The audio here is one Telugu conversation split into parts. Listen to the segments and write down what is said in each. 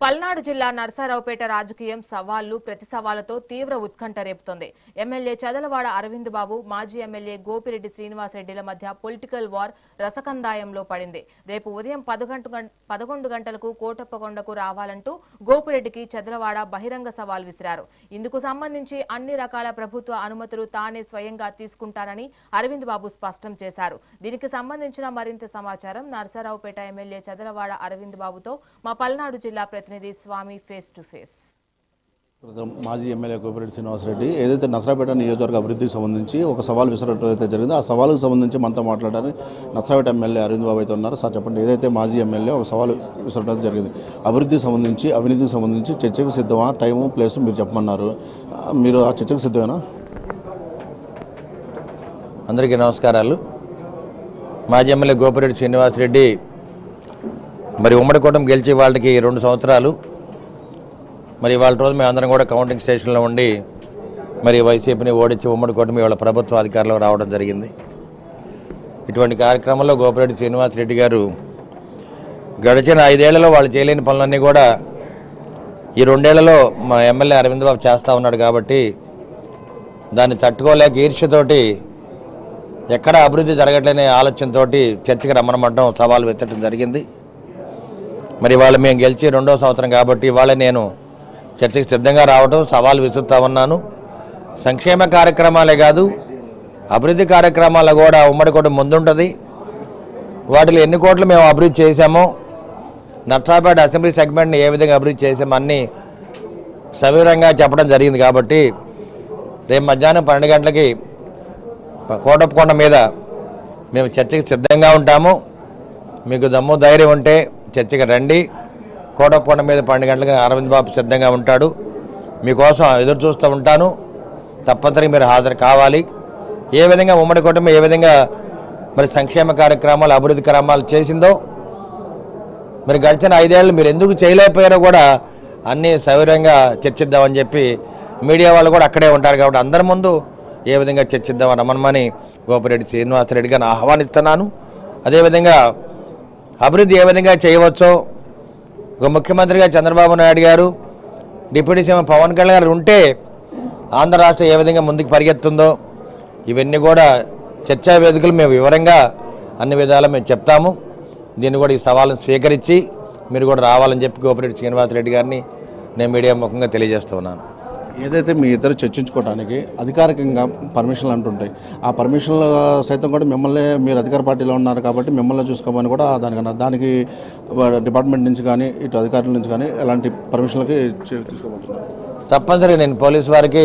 పల్నాడు జిల్లా నరసరావుపేట రాజకీయం సవాళ్లు ప్రతి సవాళ్లతో తీవ్ర ఉత్కంఠ రేపుతోంది. ఎమ్మెల్యే చదలవాడ అరవింద్ బాబు, మాజీ ఎమ్మెల్యే గోపిరెడ్డి శ్రీనివాసరెడ్డిల మధ్య పొలిటికల్ వార్ రసకందాయంలో పడింది. రేపు ఉదయం 11 గంటలకు కోటప్పకొండకు రావాలంటూ గోపిరెడ్డికి చదలవాడ బహిరంగ సవాల్ విసిరారు. ఇందుకు సంబంధించి అన్ని రకాల ప్రభుత్వ అనుమతులు తానే స్వయంగా తీసుకుంటానని అరవింద్ బాబు స్పష్టం చేశారు. దీనికి సంబంధించిన మరింత సమాచారం నరసరావుపేట ఎమ్మెల్యే చదలవాడ అరవింద్ బాబుతో మా పల్నాడు జిల్లా ప్రతినిధి స్వామి ఫేస్ టు ఫేస్. మాజీ ఎమ్మెల్యే గోపిరెడ్డి శ్రీనివాసరెడ్డి ఏదైతే నరసరావుపేట నియోజకవర్గ అభివృద్ధికి సంబంధించి ఒక సవాల్ విసరటం అయితే జరిగిందో ఆ సవాలుకు సంబంధించి మనతో మాట్లాడడానికి నరసరావుపేట ఎమ్మెల్యే అరవింద్ బాబు అయితే ఉన్నారు. సార్ చెప్పండి, ఏదైతే మాజీ ఎమ్మెల్యే ఒక సవాల్ విసరటం జరిగింది, అభివృద్ధికి సంబంధించి అవినీతికి సంబంధించి చర్చకు సిద్ధమా, టైము ప్లేస్ మీరు చెప్పమన్నారు. మీరు ఆ చర్చకు సిద్ధమేనా? అందరికీ నమస్కారాలు. మాజీ ఎమ్మెల్యే గోపిరెడ్డి శ్రీనివాసరెడ్డి మరి ఉమ్మడి కూటమి గెలిచి వాళ్ళకి 2 సంవత్సరాలు. మరి వాళ్ళ రోజు మేము అందరం కూడా కౌంటింగ్ స్టేషన్లో ఉండి మరి వైసీపీని ఓడించి ఉమ్మడి కూటమి వాళ్ళ ప్రభుత్వ అధికారంలో రావడం జరిగింది. ఇటువంటి కార్యక్రమంలో గోపిరెడ్డి శ్రీనివాసరెడ్డి గారు గడిచిన 5 ఏళ్లలో వాళ్ళు చేయలేని పనులన్నీ కూడా ఈ 2 ఏళ్లలో మా ఎమ్మెల్యే అరవింద్ బాబు చేస్తూ ఉన్నాడు. కాబట్టి దాన్ని తట్టుకోలేక ఈర్ష్యతోటి ఎక్కడ అభివృద్ధి జరగట్లేని ఆలోచనతో చర్చకి రమ్మనమంటం సవాల్ వెచ్చడం జరిగింది. మరి వాళ్ళు మేము గెలిచి 2వ సంవత్సరం కాబట్టి ఇవాళ నేను చర్చకి సిద్ధంగా రావడం సవాల్ విసురుతా ఉన్నాను. సంక్షేమ కార్యక్రమాలే కాదు, అభివృద్ధి కార్యక్రమాలు కూడా ఉమ్మడి కూటమి ముందుంటుంది. వాటిలో ఎన్ని కోట్లు మేము అభివృద్ధి చేశామో, నర్సాపేట అసెంబ్లీ సెగ్మెంట్ని ఏ విధంగా అభివృద్ధి చేసామో అన్నీ సవివరంగా చెప్పడం జరిగింది. కాబట్టి రేపు మధ్యాహ్నం 12 గంటలకి కోటప్పకొండ మీద మేము చర్చకి సిద్ధంగా ఉంటాము. మీకు దమ్ము ధైర్యం ఉంటే చర్చకి రండి. కోటప్పకొండ మీద 12 గంటలకు అరవింద్ బాబు సిద్ధంగా ఉంటాడు. మీకోసం ఎదురు చూస్తూ ఉంటాను. తప్పనిసరిగా మీరు హాజరు కావాలి. ఏ విధంగా ఉమ్మడి కూటమి ఏ విధంగా మరి సంక్షేమ కార్యక్రమాలు, అభివృద్ధి కార్యక్రమాలు చేసిందో, మరి గడిచిన 5 ఏళ్ళు మీరు ఎందుకు చేయలేకపోయారో కూడా అన్నీ సవివరంగా చర్చిద్దామని చెప్పి మీడియా వాళ్ళు కూడా అక్కడే ఉంటారు. కాబట్టి అందరి ముందు ఏ విధంగా చర్చిద్దామని రమ్మని గోపిరెడ్డి శ్రీనివాసరెడ్డి గారిని ఆహ్వానిస్తున్నాను. అదేవిధంగా అభివృద్ధి ఏ విధంగా చేయవచ్చో, ఒక ముఖ్యమంత్రిగా చంద్రబాబు నాయుడు గారు, డిప్యూటీ సీఎం పవన్ కళ్యాణ్ గారు ఉంటే ఆంధ్ర రాష్ట్రం ఏ విధంగా ముందుకు పరిగెత్తుందో ఇవన్నీ కూడా చర్చా వేదికలు మేము వివరంగా అన్ని విధాలా మేము చెప్తాము. దీన్ని కూడా ఈ సవాళ్ళను స్వీకరించి మీరు కూడా రావాలని చెప్పి గోపిరెడ్డి శ్రీనివాసరెడ్డి గారిని నేను మీడియా ముఖంగా తెలియజేస్తున్నాను. ఏదైతే మీ ఇద్దరు చర్చించుకోవడానికి అధికారికంగా పర్మిషన్లు అంటుంటాయి, ఆ పర్మిషన్లు సైతం కూడా మిమ్మల్ని, మీరు అధికార పార్టీలో ఉన్నారు కాబట్టి మిమ్మల్ని చూసుకోమని కూడా దానికి డిపార్ట్మెంట్ నుంచి కానీ ఇటు అధికారుల నుంచి కానీ ఎలాంటి పర్మిషన్లకి తీసుకోబోతున్నారు? తప్పనిసరిగా నేను పోలీసు వారికి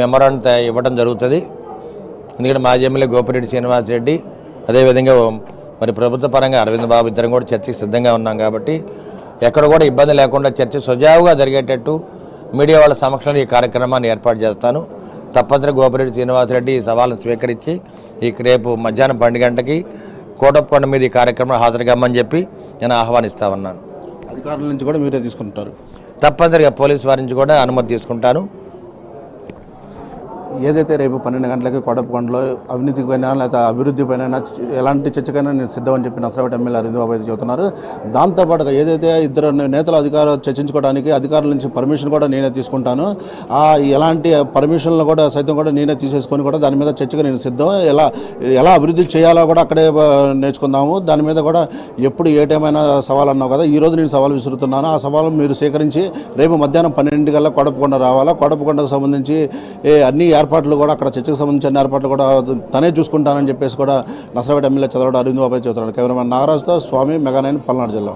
మెమోరాండం ఇవ్వడం జరుగుతుంది. ఎందుకంటే మాజీ ఎమ్మెల్యే గోపిరెడ్డి శ్రీనివాసరెడ్డి, అదేవిధంగా మరి ప్రభుత్వ పరంగా అరవింద్ బాబు ఇద్దరం కూడా చర్చకి సిద్ధంగా ఉన్నాం. కాబట్టి ఎక్కడ కూడా ఇబ్బంది లేకుండా చర్చ సజావుగా జరిగేటట్టు మీడియా వాళ్ళ సమక్షంలో ఈ కార్యక్రమాన్ని ఏర్పాటు చేస్తాను. తప్పనిసరిగా గోపిరెడ్డి శ్రీనివాసరెడ్డి ఈ సవాళ్ళను స్వీకరించి రేపు మధ్యాహ్నం 12 గంటలకి కోటప్పకొండ మీద ఈ కార్యక్రమం హాజరు కమ్మని చెప్పి నేను ఆహ్వానిస్తా ఉన్నాను. అధికారుల నుంచి కూడా మీరే తీసుకుంటారు? తప్పనిసరిగా పోలీసు వారి నుంచి కూడా అనుమతి తీసుకుంటాను. ఏదైతే రేపు 12 గంటలకి కోటప్పకొండలో అవినీతికి పైన లేదా అభివృద్ధి పైన ఎలాంటి చర్చకైనా నేను సిద్ధమని చెప్పి నరసరావుపేట ఎమ్మెల్యే అరవింద్ బాబు అయితే చెబుతున్నారు. దాంతోపాటుగా ఏదైతే ఇద్దరు నేతల చర్చించుకోవడానికి అధికారుల నుంచి పర్మిషన్ కూడా నేనే తీసుకుంటాను. ఎలాంటి పర్మిషన్లు కూడా సైతం కూడా నేనే తీసేసుకొని కూడా దాని మీద చర్చగా నేను సిద్ధం. ఎలా అభివృద్ధి చేయాలో కూడా అక్కడే నేర్చుకుందాము. దాని మీద కూడా ఎప్పుడు ఏ టైమైనా సవాల్ అన్నావు కదా, ఈరోజు నేను సవాల్ విసురుతున్నాను. ఆ సవాలు మీరు స్వీకరించి రేపు మధ్యాహ్నం 12 గంటల కోటప్పకొండ రావాలా. కోటప్పకొండకు సంబంధించి అన్ని ఏర్పాట్లు కూడా అక్కడ చర్చకు సంబంధించిన ఏర్పాట్లు కూడా తనే చూసుకుంటానని చెప్పేసి కూడా నరసరావుపేట ఎమ్మెల్యే చదలవాడ అరవింద్ బాబు చెబుతున్నాడు. కెమెరామెన్ నాగరాజుతో స్వామి, మెగా 9, పల్నాడు జిల్లా.